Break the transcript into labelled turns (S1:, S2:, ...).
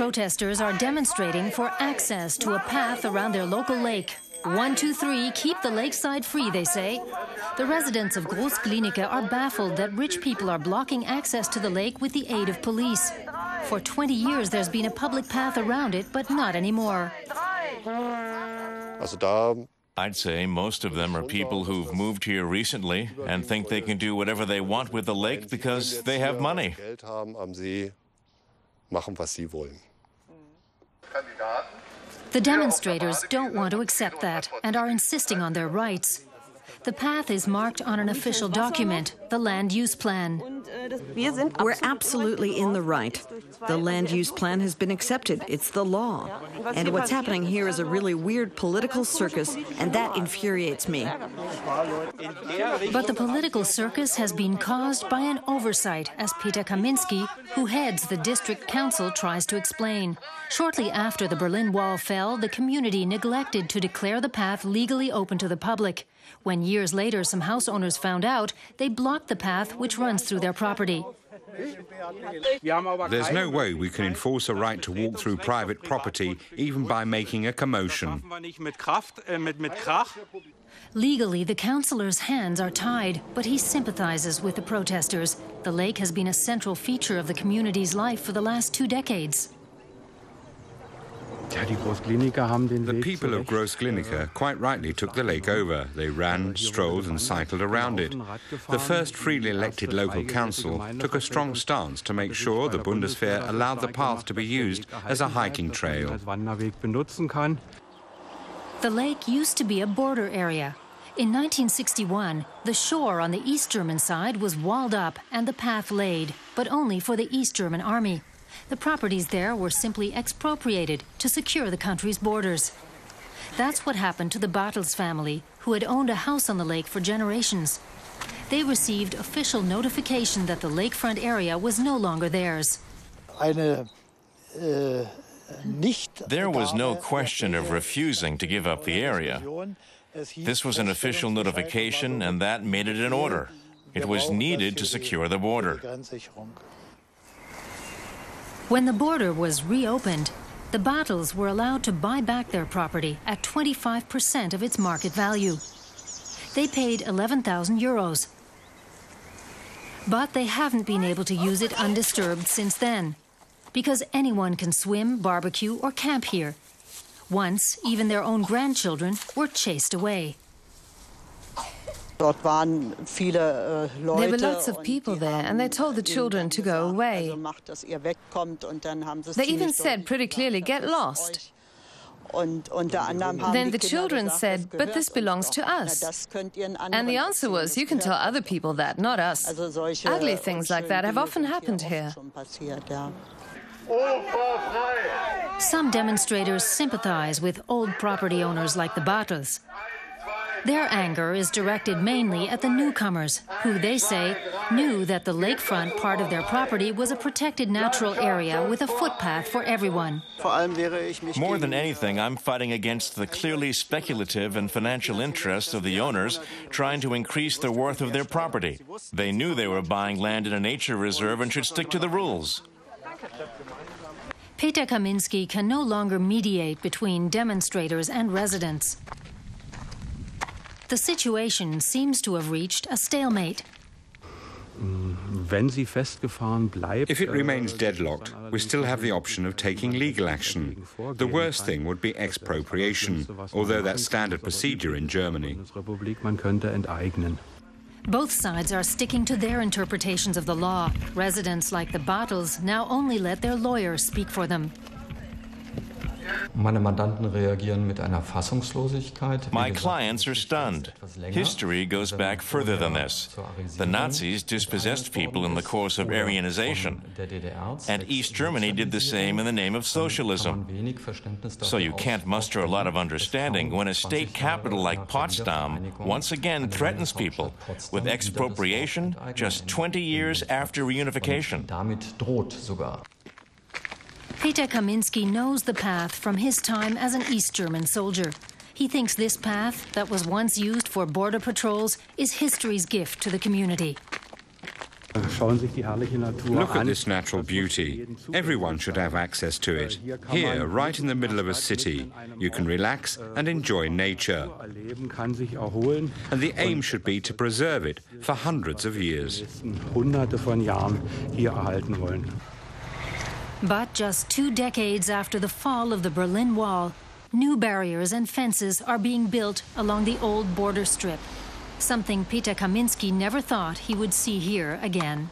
S1: Protesters are demonstrating for access to a path around their local lake. 1, 2, 3, keep the lakeside free, they say. The residents of Großglienicke are baffled that rich people are blocking access to the lake with the aid of police. For 20 years, there's been a public path around it, but not anymore.
S2: I'd say most of them are people who've moved here recently and think they can do whatever they want with the lake because they have money.
S1: The demonstrators don't want to accept that and are insisting on their rights. The path is marked on an official document, the land use plan.
S3: We're absolutely in the right. The land use plan has been accepted. It's the law. And what's happening here is a really weird political circus, and that infuriates me.
S1: But the political circus has been caused by an oversight, as Peter Kaminski, who heads the district council, tries to explain. Shortly after the Berlin Wall fell, the community neglected to declare the path legally open to the public. When years later some house owners found out, they blocked the path which runs through their property.
S4: There's no way we can enforce a right to walk through private property, even by making a commotion.
S1: Legally, the councillor's hands are tied, but he sympathizes with the protesters. The lake has been a central feature of the community's life for the last 2 decades.
S4: The people of Großglienicke quite rightly took the lake over. They ran, strolled and cycled around it. The first freely elected local council took a strong stance to make sure the Bundeswehr allowed the path to be used as a hiking trail.
S1: The lake used to be a border area. In 1961, the shore on the East German side was walled up and the path laid, but only for the East German army. The properties there were simply expropriated to secure the country's borders. That's what happened to the Bartels family, who had owned a house on the lake for generations. They received official notification that the lakefront area was no longer theirs.
S2: There was no question of refusing to give up the area. This was an official notification, and that made it an order. It was needed to secure the border.
S1: When the border was reopened, the Bartels were allowed to buy back their property at 25% of its market value. They paid 11,000 euros. But they haven't been able to use it undisturbed since then, because anyone can swim, barbecue, or camp here. Once, even their own grandchildren were chased away.
S5: There were lots of people there, and they told the children to go away. They even said pretty clearly, "Get lost." Then the children said, "But this belongs to us." And the answer was, "You can tell other people that, not us." Ugly things like that have often happened here.
S1: Some demonstrators sympathize with old property owners like the Bartels. Their anger is directed mainly at the newcomers, who, they say, knew that the lakefront part of their property was a protected natural area with a footpath for everyone.
S2: More than anything, I'm fighting against the clearly speculative and financial interests of the owners trying to increase the worth of their property. They knew they were buying land in a nature reserve and should stick to the rules.
S1: Peter Kaminski can no longer mediate between demonstrators and residents. The situation seems to have reached a stalemate.
S4: If it remains deadlocked, we still have the option of taking legal action. The worst thing would be expropriation, although that's standard procedure in Germany.
S1: Both sides are sticking to their interpretations of the law. Residents like the Bartels now only let their lawyers speak for them.
S2: My clients are stunned. History goes back further than this. The Nazis dispossessed people in the course of Aryanization, and East Germany did the same in the name of socialism. So you can't muster a lot of understanding when a state capital like Potsdam once again threatens people with expropriation just 20 years after reunification.
S1: Peter Kaminski knows the path from his time as an East German soldier. He thinks this path, that was once used for border patrols, is history's gift to the community.
S4: Look at this natural beauty. Everyone should have access to it. Here, right in the middle of a city, you can relax and enjoy nature. And the aim should be to preserve it for hundreds of years.
S1: But just 2 decades after the fall of the Berlin Wall, new barriers and fences are being built along the old border strip, something Peter Kaminski never thought he would see here again.